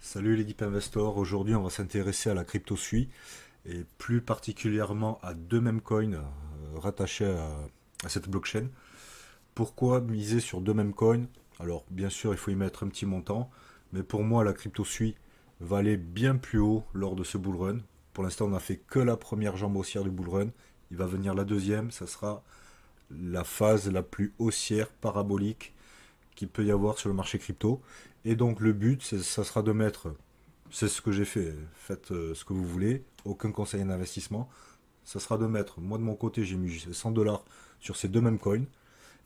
Salut les Deep Investors, aujourd'hui on va s'intéresser à la crypto SUI et plus particulièrement à deux mêmes coins rattachés à cette blockchain. Pourquoi miser sur deux mêmes coins? Alors bien sûr il faut y mettre un petit montant, mais pour moi la crypto SUI va aller bien plus haut lors de ce bull run. Pour l'instant on n'a fait que la première jambe haussière du bull run, il va venir la deuxième, ça sera la phase la plus haussière parabolique qu'il peut y avoir sur le marché crypto. Et donc le but, ça sera de mettre, c'est ce que j'ai fait, faites ce que vous voulez, aucun conseil d'investissement, ça sera de mettre, moi de mon côté j'ai mis 100 $ sur ces deux mêmes coins,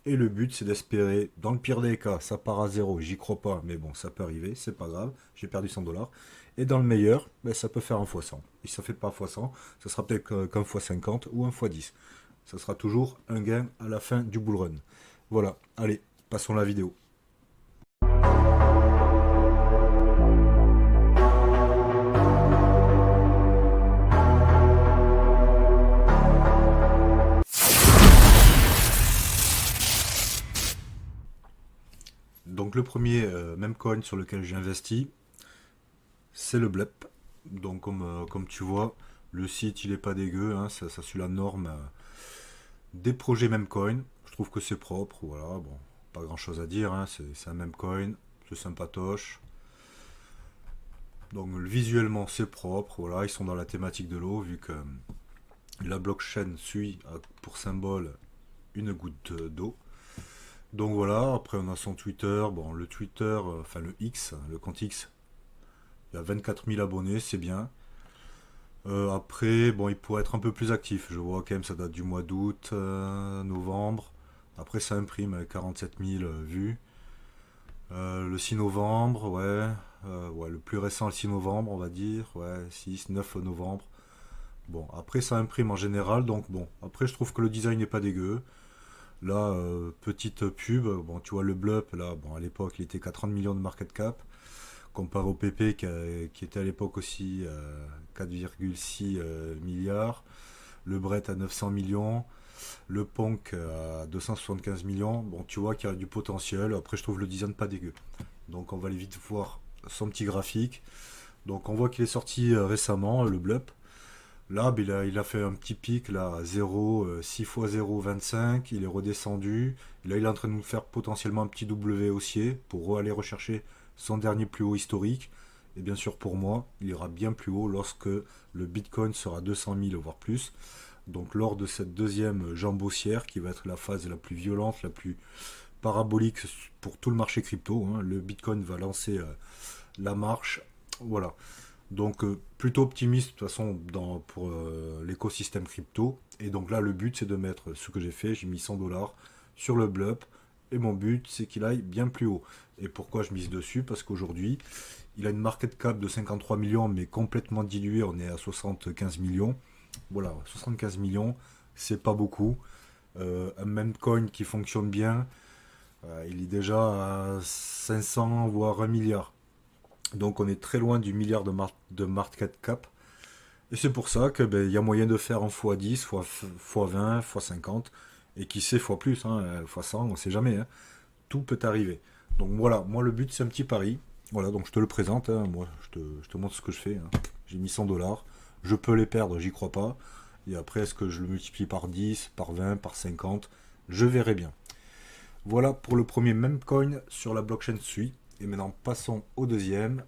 et le but c'est d'espérer, dans le pire des cas, ça part à zéro, j'y crois pas, mais bon, ça peut arriver, c'est pas grave, j'ai perdu 100 $, et dans le meilleur, ben, ça peut faire un x 100. Et si ça fait pas x 100, ça sera peut-être qu'un x 50 ou un x 10. Ça sera toujours un gain à la fin du bull run. Voilà, allez, passons la vidéo. Donc le premier même coin sur lequel j'ai investi, c'est le BLEP. Donc comme tu vois, le site il est pas dégueu, hein, ça suit la norme des projets Memecoin. Je trouve que c'est propre, voilà, bon, pas grand chose à dire, hein, c'est un Memecoin, c'est sympatoche. Donc visuellement c'est propre, voilà, ils sont dans la thématique de l'eau, vu que la blockchain suit pour symbole une goutte d'eau. Donc voilà, après on a son Twitter, bon le Twitter, enfin le X, le compte X, il y a 24 000 abonnés, c'est bien. Après, bon, il pourrait être un peu plus actif. Je vois quand même, ça date du mois d'août, novembre. Après, ça imprime avec 47 000 vues. Le 6 novembre, ouais. Ouais, le plus récent, le 6 novembre, on va dire. Ouais, 6, 9 novembre. Bon, après, ça imprime en général. Donc, bon, après, je trouve que le design n'est pas dégueu. Là, petite pub. Bon, tu vois, le Blup, là, bon, à l'époque, il était qu'à 30 millions de market cap comparé au PP qui était à l'époque aussi 4,6 milliards, le Brett à 900 millions, le Ponk à 275 millions. Bon, tu vois qu'il y a du potentiel. Après, je trouve le design pas dégueu. Donc, on va aller vite voir son petit graphique. Donc, on voit qu'il est sorti récemment, le Blup. Là, ben, il a fait un petit pic là, à 0, 6 x 0, 25. Il est redescendu. Et là, il est en train de nous faire potentiellement un petit W haussier pour aller rechercher son dernier plus haut historique. Et bien sûr, pour moi, il ira bien plus haut lorsque le Bitcoin sera 200 000, voire plus. Donc, lors de cette deuxième jambe haussière, qui va être la phase la plus violente, la plus parabolique pour tout le marché crypto, hein, le Bitcoin va lancer la marche. Voilà. Donc plutôt optimiste de toute façon pour l'écosystème crypto. Et donc là le but c'est de mettre ce que j'ai fait, j'ai mis 100 $ sur le Blup. Et mon but c'est qu'il aille bien plus haut. Et pourquoi je mise dessus? Parce qu'aujourd'hui il a une market cap de 53 millions mais complètement dilué, on est à 75 millions. Voilà, 75 millions, c'est pas beaucoup. Un même coin qui fonctionne bien, il est déjà à 500 voire 1 milliard. Donc on est très loin du milliard de market cap. Et c'est pour ça que ben, y a moyen de faire en x10, x20, x50, et qui sait x plus, hein, x100, on sait jamais, hein. Tout peut arriver. Donc voilà, moi le but c'est un petit pari. Voilà, donc je te le présente, hein. Moi je te montre ce que je fais, hein. J'ai mis 100 $, je peux les perdre, j'y crois pas. Et après, est-ce que je le multiplie par 10, par 20, par 50? Je verrai bien. Voilà pour le premier Memecoin sur la blockchain SUI. Et maintenant passons au deuxième.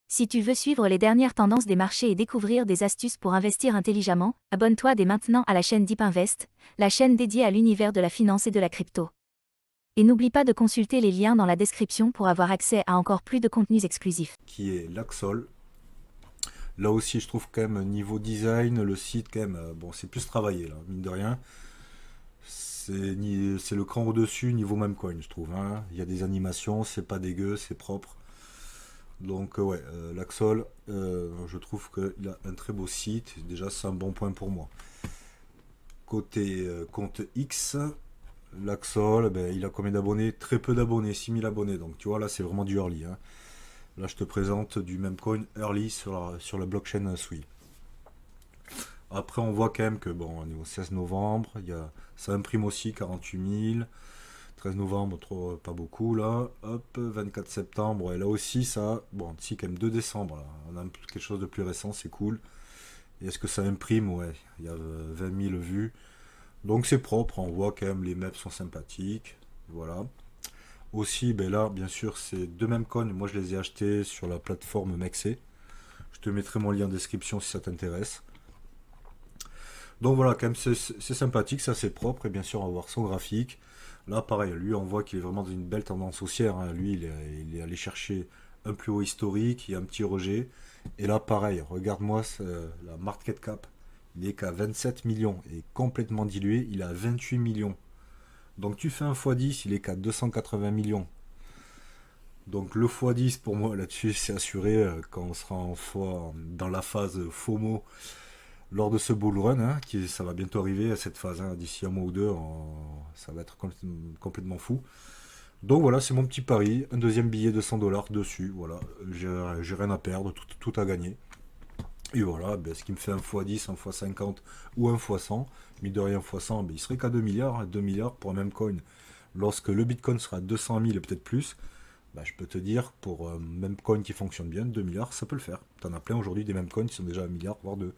Si tu veux suivre les dernières tendances des marchés et découvrir des astuces pour investir intelligemment, abonne-toi dès maintenant à la chaîne Deep Invest, la chaîne dédiée à l'univers de la finance et de la crypto. Et n'oublie pas de consulter les liens dans la description pour avoir accès à encore plus de contenus exclusifs. Qui est l'Axol. Là aussi, je trouve quand même niveau design, le site quand même, bon, c'est plus travaillé là, mine de rien. C'est le cran au-dessus niveau Memecoin, je trouve, hein. Il y a des animations, c'est pas dégueu, c'est propre. Donc ouais, l'Axol, je trouve qu'il a un très beau site. Déjà, c'est un bon point pour moi. Côté compte X, l'Axol, ben, il a combien d'abonnés? Très peu d'abonnés, 6000 abonnés. Donc tu vois, là, c'est vraiment du early, hein. Là, je te présente du Memecoin early sur la blockchain Sui. Après, on voit quand même que, bon, on est au 16 novembre, ça imprime aussi 48 000. 13 novembre, trop, pas beaucoup là. Hop, 24 septembre, ouais, là aussi ça. Bon, si, quand même 2 décembre, là. On a quelque chose de plus récent, c'est cool. Et est-ce que ça imprime? Ouais, il y a 20 000 vues. Donc c'est propre, on voit quand même les maps sont sympathiques. Voilà. Aussi, ben là, bien sûr, c'est deux mêmes coins. Moi, je les ai achetés sur la plateforme Mexé. Je te mettrai mon lien en description si ça t'intéresse. Donc voilà, quand même, c'est sympathique, ça c'est propre. Et bien sûr, on va voir son graphique. Là, pareil, lui, on voit qu'il est vraiment dans une belle tendance haussière, hein. Lui, il est allé chercher un plus haut historique, il y a un petit rejet. Et là, pareil, regarde-moi la market cap. Il est qu'à 27 millions et complètement dilué, il est à 28 millions. Donc tu fais un x10, il est qu'à 280 millions. Donc le x10 pour moi là-dessus c'est assuré quand on sera dans la phase FOMO lors de ce bull run, hein, ça va bientôt arriver à cette phase, hein, d'ici un mois ou deux, ça va être complètement fou. Donc voilà, c'est mon petit pari, un deuxième billet de 100 dollars dessus, voilà, j'ai rien à perdre, tout à gagner. Et voilà, ben, ce qui me fait un x10, un x50 ou un x100, mine de rien x100, ben, il serait qu'à 2 milliards, hein, 2 milliards pour un même coin. Lorsque le Bitcoin sera à 200 000 et peut-être plus, ben, je peux te dire, pour un même coin qui fonctionne bien, 2 milliards, ça peut le faire. T'en as plein aujourd'hui des mêmes coins qui sont déjà à 1 milliard, voire 2.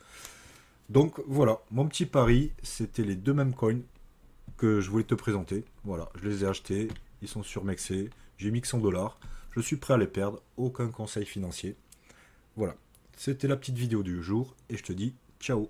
Donc voilà, mon petit pari, c'était les deux mêmes coins que je voulais te présenter. Voilà, je les ai achetés, ils sont sur Mexé, j'ai mis que 100 dollars, je suis prêt à les perdre, aucun conseil financier. Voilà, c'était la petite vidéo du jour et je te dis ciao.